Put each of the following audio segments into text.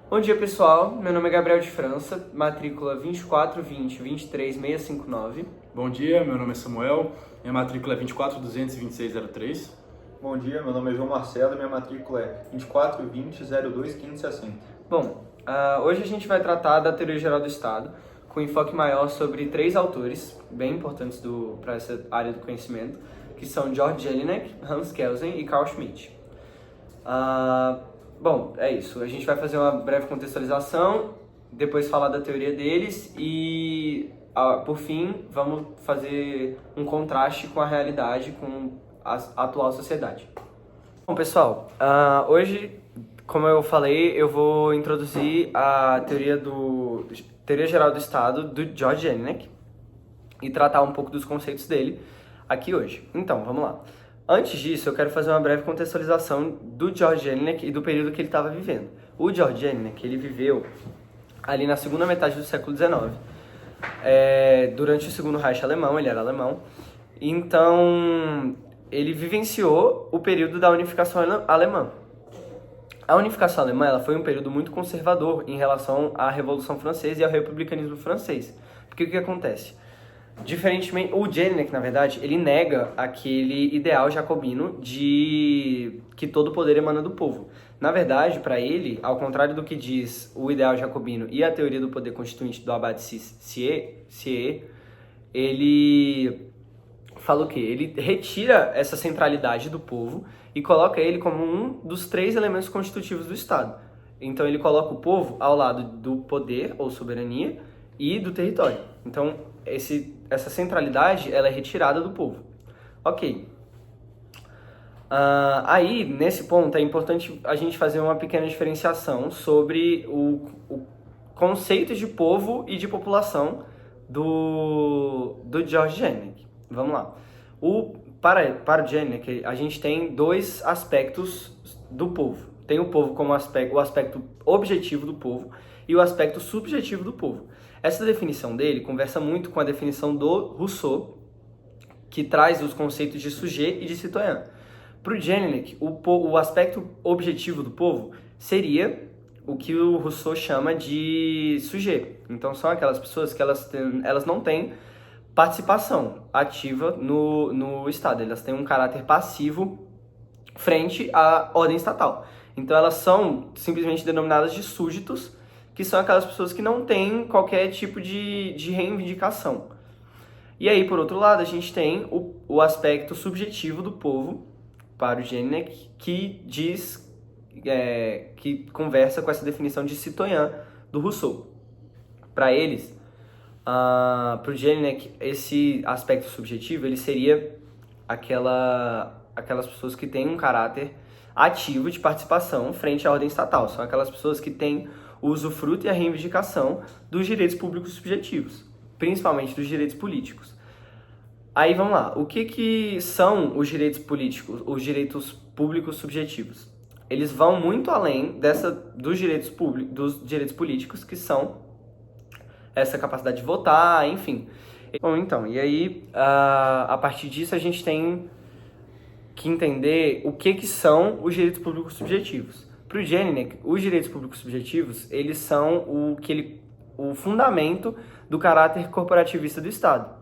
Bom dia, pessoal. Meu nome é Gabriel de França, matrícula 242023659. Bom dia, meu nome é Samuel, minha matrícula é 2422603. Bom dia, meu nome é João Marcelo e minha matrícula é 2420-02-560. Bom, hoje a gente vai tratar da teoria geral do Estado, com enfoque maior sobre 3 autores bem importantes para essa área do conhecimento, que são George Jelinek, Hans Kelsen e Carl Schmitt. Bom, é isso. A gente vai fazer uma breve contextualização, depois falar da teoria deles e, por fim, vamos fazer um contraste com a realidade, com a atual sociedade. Bom, pessoal, hoje, como eu falei, eu vou introduzir a teoria geral do Estado do George Jelinek e tratar um pouco dos conceitos dele aqui hoje. Então, vamos lá. Antes disso, eu quero fazer uma breve contextualização do George Jelinek e do período que ele estava vivendo. O George Jelinek, ele viveu ali na segunda metade do século XIX, durante o segundo Reich alemão, ele era alemão. Então, ele vivenciou o período da unificação alemã. A unificação alemã ela foi um período muito conservador em relação à Revolução Francesa e ao republicanismo francês. Porque o que acontece? Diferentemente, o Jelinek, na verdade, ele nega aquele ideal jacobino de que todo poder emana do povo. Na verdade, para ele, ao contrário do que diz o ideal jacobino e a teoria do poder constituinte do Abate Sieyès, ele fala o quê? Ele retira essa centralidade do povo e coloca ele como um dos 3 elementos constitutivos do Estado. Então ele coloca o povo ao lado do poder ou soberania e do território. Então essa centralidade ela é retirada do povo. Ok. Aí, nesse ponto, é importante a gente fazer uma pequena diferenciação sobre o conceito de povo e de população do George Jelinek. Vamos lá. Para o Jelinek, a gente tem 2 aspectos do povo. Tem o povo como o aspecto objetivo do povo e o aspecto subjetivo do povo. Essa definição dele conversa muito com a definição do Rousseau, que traz os conceitos de sujet e de citoyen. Para o Jelinek, o aspecto objetivo do povo seria o que o Rousseau chama de sujet. Então, são aquelas pessoas que elas não têm participação ativa no Estado. Elas têm um caráter passivo frente à ordem estatal. Então, elas são simplesmente denominadas de súditos, que são aquelas pessoas que não têm qualquer tipo de reivindicação. E aí, por outro lado, a gente tem o aspecto subjetivo do povo, para o Jelinek, que diz, que conversa com essa definição de citoyen do Rousseau. Para eles, para o Jelinek, esse aspecto subjetivo ele seria aquelas pessoas que têm um caráter ativo de participação frente à ordem estatal. São aquelas pessoas que têm o usufruto e a reivindicação dos direitos públicos subjetivos, principalmente dos direitos políticos. Aí vamos lá, o que são os direitos políticos, os direitos públicos subjetivos? Eles vão muito além dos direitos políticos, que são essa capacidade de votar, enfim. Bom, então, e aí, a partir disso, a gente tem que entender o que são os direitos públicos subjetivos. Para o Jelinek, os direitos públicos subjetivos, eles são o fundamento do caráter corporativista do Estado.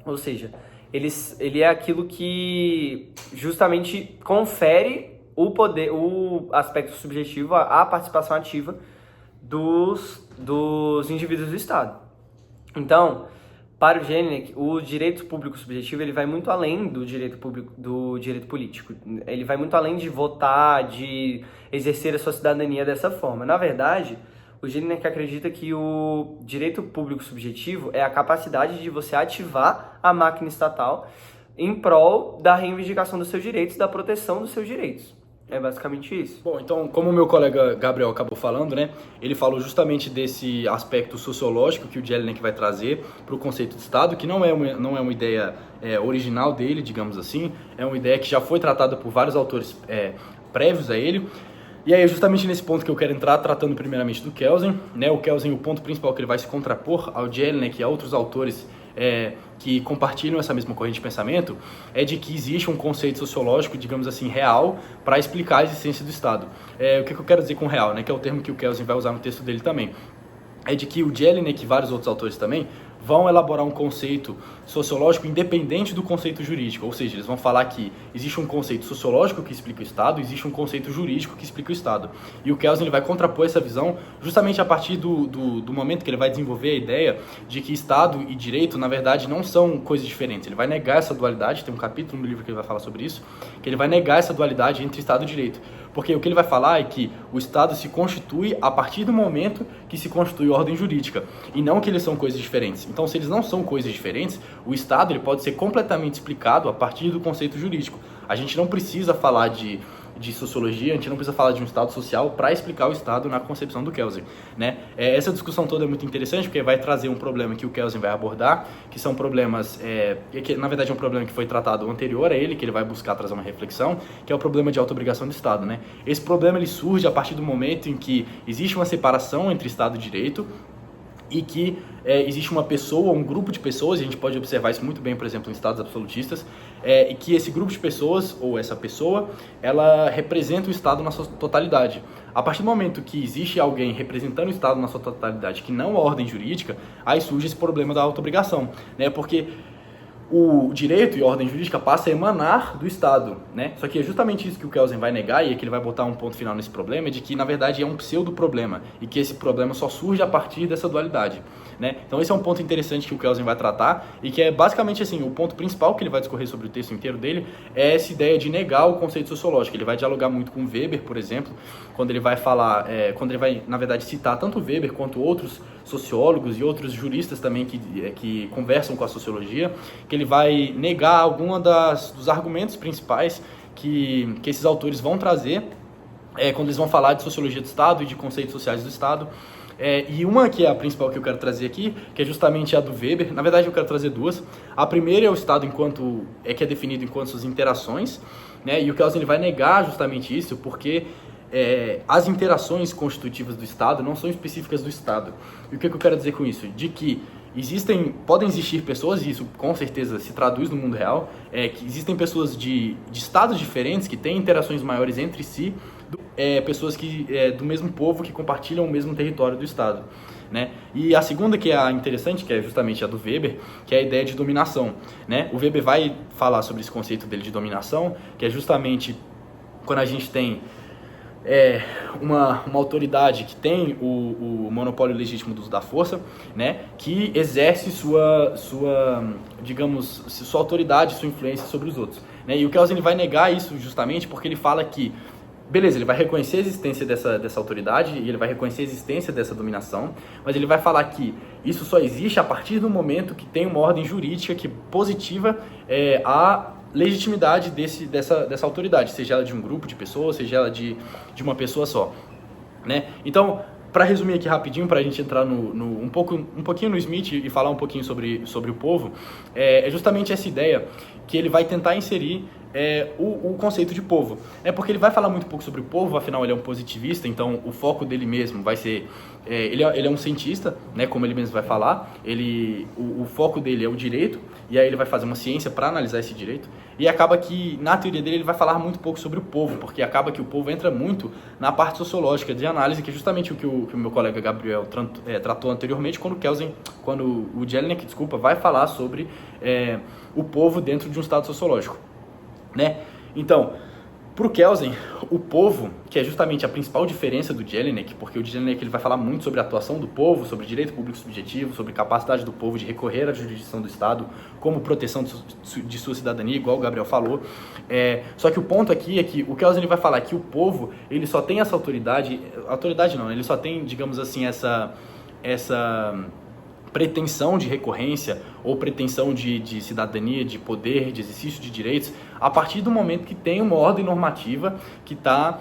Ou seja, ele é aquilo que justamente confere o poder, o aspecto subjetivo, a participação ativa dos indivíduos do Estado. Então, para o Jelinek, o direito público subjetivo ele vai muito além do direito político. Ele vai muito além de votar, de exercer a sua cidadania dessa forma. Na verdade, o Jelinek acredita que o direito público subjetivo é a capacidade de você ativar a máquina estatal em prol da reivindicação dos seus direitos, da proteção dos seus direitos. É basicamente isso. Bom, então, como o meu colega Gabriel acabou falando, né, ele falou justamente desse aspecto sociológico que o Jelinek vai trazer para o conceito de Estado, que não é uma ideia original dele, digamos assim, é uma ideia que já foi tratada por vários autores prévios a ele. E aí é justamente nesse ponto que eu quero entrar, tratando primeiramente do Kelsen, né? O Kelsen, o ponto principal que ele vai se contrapor ao Jelinek e a outros autores que compartilham essa mesma corrente de pensamento, é de que existe um conceito sociológico, digamos assim, real, para explicar a existência do Estado. O que eu quero dizer com real, né, que é o termo que o Kelsen vai usar no texto dele também, é de que o Jelinek e vários outros autores também vão elaborar um conceito sociológico independente do conceito jurídico, ou seja, eles vão falar que existe um conceito sociológico que explica o Estado, existe um conceito jurídico que explica o Estado. E o Kelsen ele vai contrapor essa visão justamente a partir do momento que ele vai desenvolver a ideia de que Estado e direito, na verdade, não são coisas diferentes. Ele vai negar essa dualidade, tem um capítulo no livro que ele vai falar sobre isso, que ele vai negar essa dualidade entre Estado e direito. Porque o que ele vai falar é que o Estado se constitui a partir do momento que se constitui ordem jurídica, e não que eles são coisas diferentes. Então, se eles não são coisas diferentes, o Estado ele pode ser completamente explicado a partir do conceito jurídico. A gente não precisa falar de sociologia, a gente não precisa falar de um Estado social para explicar o Estado na concepção do Kelsen, né? Essa discussão toda é muito interessante porque vai trazer um problema que o Kelsen vai abordar, que são problemas, que na verdade é um problema que foi tratado anterior a ele, que ele vai buscar trazer uma reflexão, que é o problema de auto-obrigação do Estado, né? Esse problema ele surge a partir do momento em que existe uma separação entre Estado e direito, e que existe uma pessoa, um grupo de pessoas, e a gente pode observar isso muito bem, por exemplo, em estados absolutistas, e que esse grupo de pessoas, ou essa pessoa, ela representa o Estado na sua totalidade. A partir do momento que existe alguém representando o Estado na sua totalidade, que não a ordem jurídica, aí surge esse problema da auto-obrigação, né? Porque o direito e a ordem jurídica passa a emanar do Estado, né? Só que é justamente isso que o Kelsen vai negar, e é que ele vai botar um ponto final nesse problema, de que, na verdade, é um pseudo-problema, e que esse problema só surge a partir dessa dualidade, né? Então esse é um ponto interessante que o Kelsen vai tratar, e que é basicamente assim, o ponto principal que ele vai discorrer sobre o texto inteiro dele é essa ideia de negar o conceito sociológico. Ele vai dialogar muito com Weber, por exemplo, quando ele vai falar, quando ele vai, na verdade, citar tanto Weber quanto outros sociólogos e outros juristas também que conversam com a sociologia, que ele vai negar alguma dos argumentos principais que esses autores vão trazer quando eles vão falar de sociologia do Estado e de conceitos sociais do Estado. E uma que é a principal que eu quero trazer aqui, que é justamente a do Weber. Na verdade eu quero trazer duas. A primeira é o Estado que é definido enquanto suas interações, né? E o Kelsen ele vai negar justamente isso, porque as interações constitutivas do Estado não são específicas do Estado. E o que eu quero dizer com isso? De que podem existir pessoas, e isso com certeza se traduz no mundo real, que existem pessoas de estados diferentes que têm interações maiores entre si, pessoas do mesmo povo que compartilham o mesmo território do Estado, né? E a segunda, que é a interessante, que é justamente a do Weber, que é a ideia de dominação, né? O Weber vai falar sobre esse conceito dele de dominação, que é justamente quando a gente tem uma autoridade que tem o monopólio legítimo do uso da força, né, que exerce sua autoridade, sua influência sobre os outros, né? E o Kelsen ele vai negar isso justamente porque ele fala que, beleza, ele vai reconhecer a existência dessa autoridade e ele vai reconhecer a existência dessa dominação, mas ele vai falar que isso só existe a partir do momento que tem uma ordem jurídica que positiva a legitimidade dessa autoridade, seja ela de um grupo de pessoas, seja ela de uma pessoa só, né? Então, para resumir aqui rapidinho, para a gente entrar um pouquinho no Smith e falar um pouquinho sobre o povo, é justamente essa ideia que ele vai tentar inserir o conceito de povo. Porque ele vai falar muito pouco sobre o povo, afinal ele é um positivista, então o foco dele mesmo vai ser... ele é um cientista, né, como ele mesmo vai falar, o foco dele é o direito, e aí ele vai fazer uma ciência para analisar esse direito, e acaba que, na teoria dele, ele vai falar muito pouco sobre o povo, porque acaba que o povo entra muito na parte sociológica de análise, que é justamente o que o meu colega Gabriel tratou anteriormente, quando o Jelinek, vai falar sobre o povo dentro de um estado sociológico, né? Então, para o Kelsen, o povo, que é justamente a principal diferença do Jelinek, porque o Jelinek ele vai falar muito sobre a atuação do povo, sobre direito público subjetivo, sobre capacidade do povo de recorrer à jurisdição do Estado como proteção de sua cidadania, igual o Gabriel falou. Só que o ponto aqui é que o Kelsen ele vai falar que o povo ele só tem essa autoridade não, ele só tem, digamos assim, essa pretensão de recorrência ou pretensão de cidadania, de poder, de exercício de direitos a partir do momento que tem uma ordem normativa que tá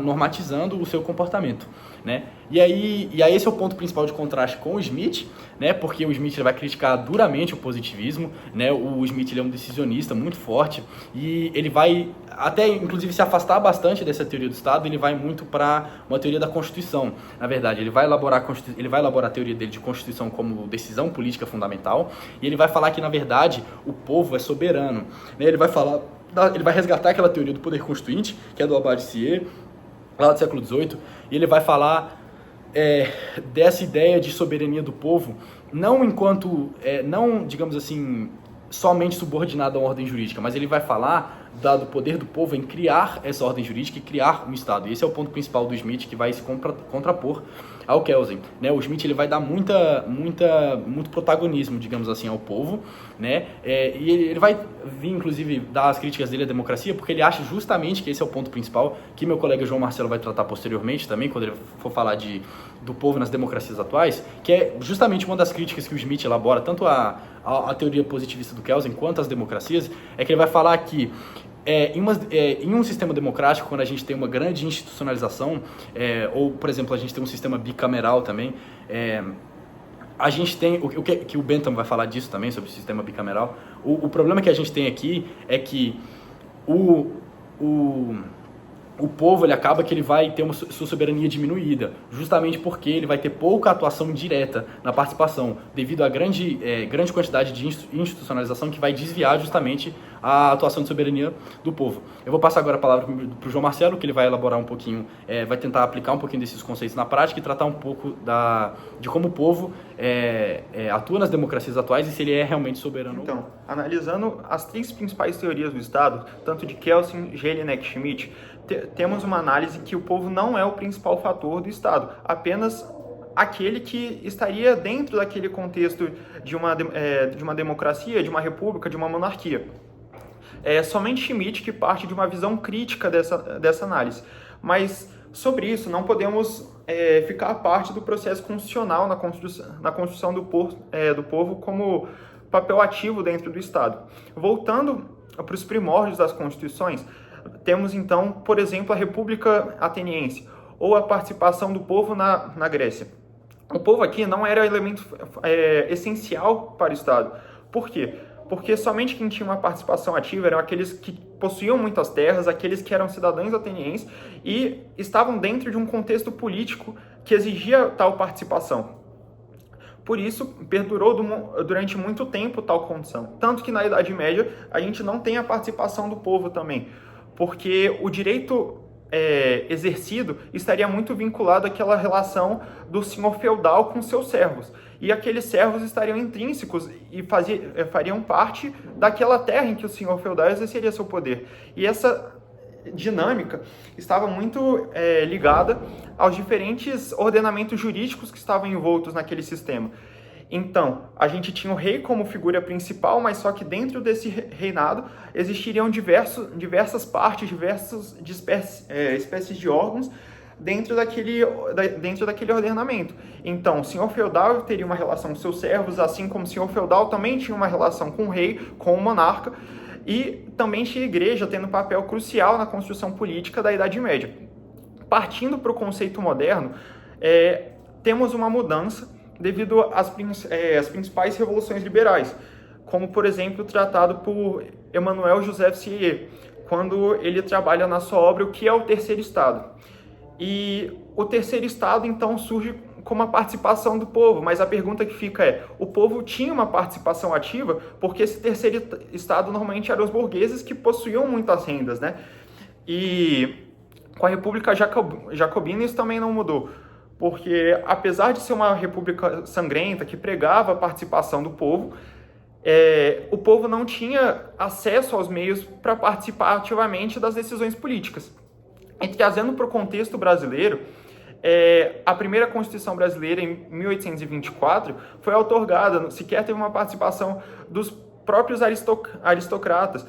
normatizando o seu comportamento, né? E aí esse é o ponto principal de contraste com o Smith, né? Porque o Smith ele vai criticar duramente o positivismo, né? O Smith ele é um decisionista muito forte e ele vai até inclusive se afastar bastante dessa teoria do Estado. Ele vai muito para uma teoria da Constituição. Na verdade, ele vai elaborar a teoria dele de Constituição como decisão política fundamental, e ele vai falar que na verdade o povo é soberano, né? Ele vai resgatar aquela teoria do poder constituinte, que é do Abbé-Sieyès, lá do século XVIII, e ele vai falar dessa ideia de soberania do povo, não enquanto, não, digamos assim, somente subordinado à ordem jurídica, mas ele vai falar do poder do povo em criar essa ordem jurídica e criar um Estado. E esse é o ponto principal do Smith, que vai se contrapor ao Kelsen, né? O Smith ele vai dar muito protagonismo, digamos assim, ao povo, né? E ele vai vir, inclusive, dar as críticas dele à democracia, porque ele acha justamente que esse é o ponto principal, que meu colega João Marcelo vai tratar posteriormente também, quando ele for falar do povo nas democracias atuais, que é justamente uma das críticas que o Smith elabora, tanto a teoria positivista do Kelsen quanto as democracias, é que ele vai falar que em um sistema democrático, quando a gente tem uma grande institucionalização, ou, por exemplo, a gente tem um sistema bicameral também, a gente tem, que o Bentham vai falar disso também, sobre o sistema bicameral, o problema que a gente tem aqui é que o povo ele acaba que ele vai ter sua soberania diminuída, justamente porque ele vai ter pouca atuação direta na participação, devido à grande quantidade de institucionalização que vai desviar justamente a atuação de soberania do povo. Eu vou passar agora a palavra para o João Marcelo, que ele vai elaborar um pouquinho, vai tentar aplicar um pouquinho desses conceitos na prática e tratar um pouco de como o povo atua nas democracias atuais e se ele é realmente soberano. Então, analisando as três principais teorias do Estado, tanto de Kelsen, Jelinek e Schmitt, temos uma análise que o povo não é o principal fator do Estado, apenas aquele que estaria dentro daquele contexto de uma democracia, de uma república, de uma monarquia. É somente Schmitt que parte de uma visão crítica dessa análise. Mas sobre isso não podemos ficar à parte do processo constitucional na construção do povo como papel ativo dentro do Estado. Voltando para os primórdios das constituições, temos então, por exemplo, a República Ateniense, ou a participação do povo na Grécia. O povo aqui não era elemento essencial para o Estado. Por quê? Porque somente quem tinha uma participação ativa eram aqueles que possuíam muitas terras, aqueles que eram cidadãos atenienses e estavam dentro de um contexto político que exigia tal participação. Por isso, perdurou durante muito tempo tal condição. Tanto que na Idade Média a gente não tem a participação do povo também, porque o direito exercido estaria muito vinculado àquela relação do senhor feudal com seus servos. E aqueles servos estariam intrínsecos e fariam parte daquela terra em que o senhor feudal exerceria seu poder. E essa dinâmica estava muito ligada aos diferentes ordenamentos jurídicos que estavam envoltos naquele sistema. Então, a gente tinha o rei como figura principal, mas só que dentro desse reinado existiriam diversas partes, diversas espécies de órgãos dentro daquele ordenamento. Então, o senhor feudal teria uma relação com seus servos, assim como o senhor feudal também tinha uma relação com o rei, com o monarca, e também tinha a igreja tendo um papel crucial na construção política da Idade Média. Partindo para o conceito moderno, temos uma mudança devido às principais revoluções liberais, como, por exemplo, o tratado por Emmanuel Joseph Sieyès, quando ele trabalha na sua obra O que é o Terceiro Estado. E o Terceiro Estado, então, surge com uma participação do povo, mas a pergunta que fica é, o povo tinha uma participação ativa? Porque esse Terceiro Estado normalmente eram os burgueses que possuíam muitas rendas, né? E com a República Jacobina isso também não mudou, porque apesar de ser uma república sangrenta que pregava a participação do povo, o povo não tinha acesso aos meios para participar ativamente das decisões políticas. E trazendo para o contexto brasileiro, a primeira Constituição brasileira, em 1824, foi outorgada, sequer teve uma participação dos próprios aristocratas.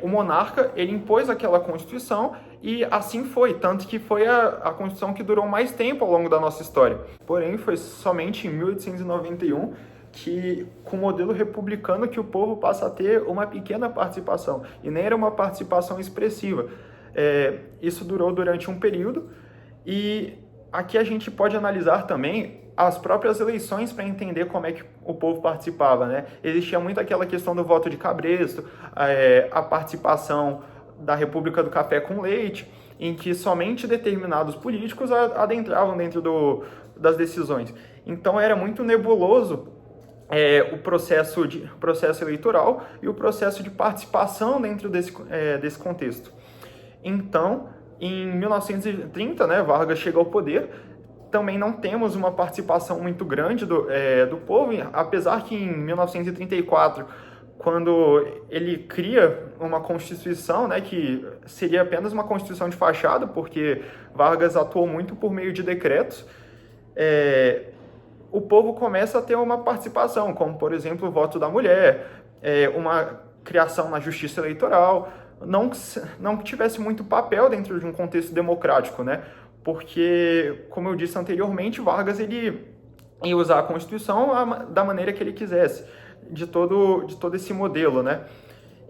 O monarca, ele impôs aquela Constituição e assim foi, tanto que foi a Constituição que durou mais tempo ao longo da nossa história. Porém, foi somente em 1891 que com o modelo republicano que o povo passa a ter uma pequena participação, e nem era uma participação expressiva. Isso durou durante um período, e aqui a gente pode analisar também as próprias eleições para entender como é que o povo participava, né? Existia muito aquela questão do voto de cabresto, a participação da República do Café com Leite, em que somente determinados políticos adentravam dentro das decisões. Então era muito nebuloso o processo eleitoral e o processo de participação dentro desse contexto. Então, em 1930, né, Vargas chega ao poder. Também não temos uma participação muito grande do povo, apesar que em 1934, quando ele cria uma Constituição, né, que seria apenas uma Constituição de fachada, porque Vargas atuou muito por meio de decretos, o povo começa a ter uma participação, como, por exemplo, o voto da mulher, uma criação na justiça eleitoral, não que tivesse muito papel dentro de um contexto democrático, né? Porque, como eu disse anteriormente, Vargas ele ia usar a Constituição da maneira que ele quisesse, de todo esse modelo, né?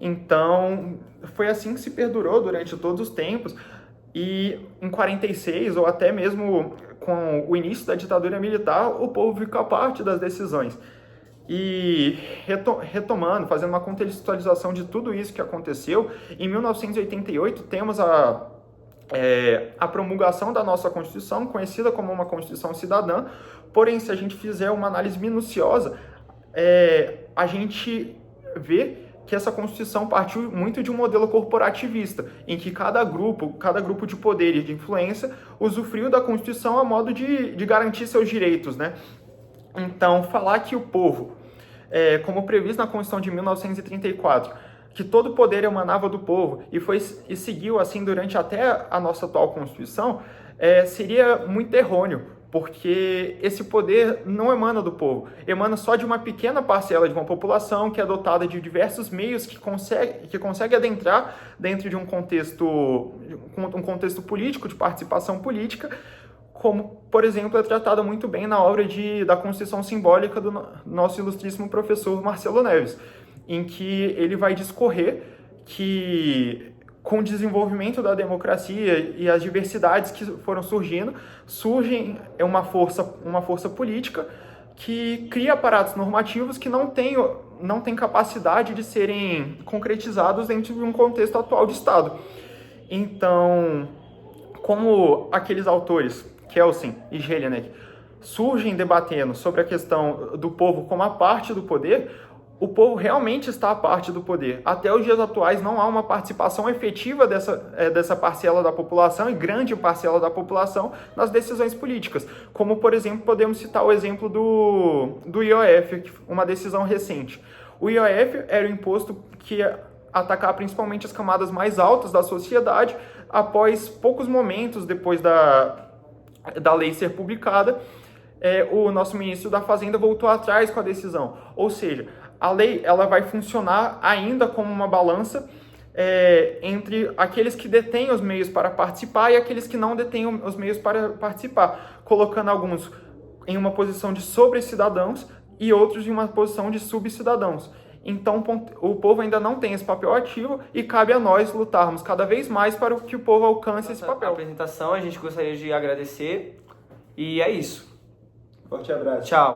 Então, foi assim que se perdurou durante todos os tempos, e em 46, ou até mesmo com o início da ditadura militar, o povo fica a parte das decisões. E retomando, fazendo uma contextualização de tudo isso que aconteceu, em 1988 temos a promulgação da nossa Constituição, conhecida como uma Constituição Cidadã. Porém, se a gente fizer uma análise minuciosa, a gente vê que essa Constituição partiu muito de um modelo corporativista, em que cada grupo de poder e de influência usufruiu da Constituição a modo de garantir seus direitos, né? Então, falar que o povo, como previsto na Constituição de 1934, que todo o poder emanava do povo e seguiu assim durante até a nossa atual Constituição, seria muito errôneo, porque esse poder não emana do povo, emana só de uma pequena parcela de uma população que é dotada de diversos meios que consegue adentrar dentro de um contexto político, de participação política, como, por exemplo, é tratado muito bem na obra da Constituição Simbólica do nosso ilustríssimo professor Marcelo Neves, em que ele vai discorrer que, com o desenvolvimento da democracia e as diversidades que foram surgem uma força política que cria aparatos normativos que não têm capacidade de serem concretizados dentro de um contexto atual de Estado. Então, como aqueles autores, Kelsen e Jelinek, surgem debatendo sobre a questão do povo como a parte do poder, o povo realmente está a parte do poder. Até os dias atuais não há uma participação efetiva dessa parcela da população, e grande parcela da população, nas decisões políticas. Como, por exemplo, podemos citar o exemplo do IOF, uma decisão recente. O IOF era o imposto que ia atacar principalmente as camadas mais altas da sociedade. Após poucos momentos depois da lei ser publicada, o nosso ministro da Fazenda voltou atrás com a decisão. Ou seja, a lei ela vai funcionar ainda como uma balança entre aqueles que detêm os meios para participar e aqueles que não detêm os meios para participar, colocando alguns em uma posição de sobre-cidadãos e outros em uma posição de subcidadãos. Então, o povo ainda não tem esse papel ativo e cabe a nós lutarmos cada vez mais para que o povo alcance esse papel. A apresentação, a gente gostaria de agradecer e é isso. Forte abraço. Tchau.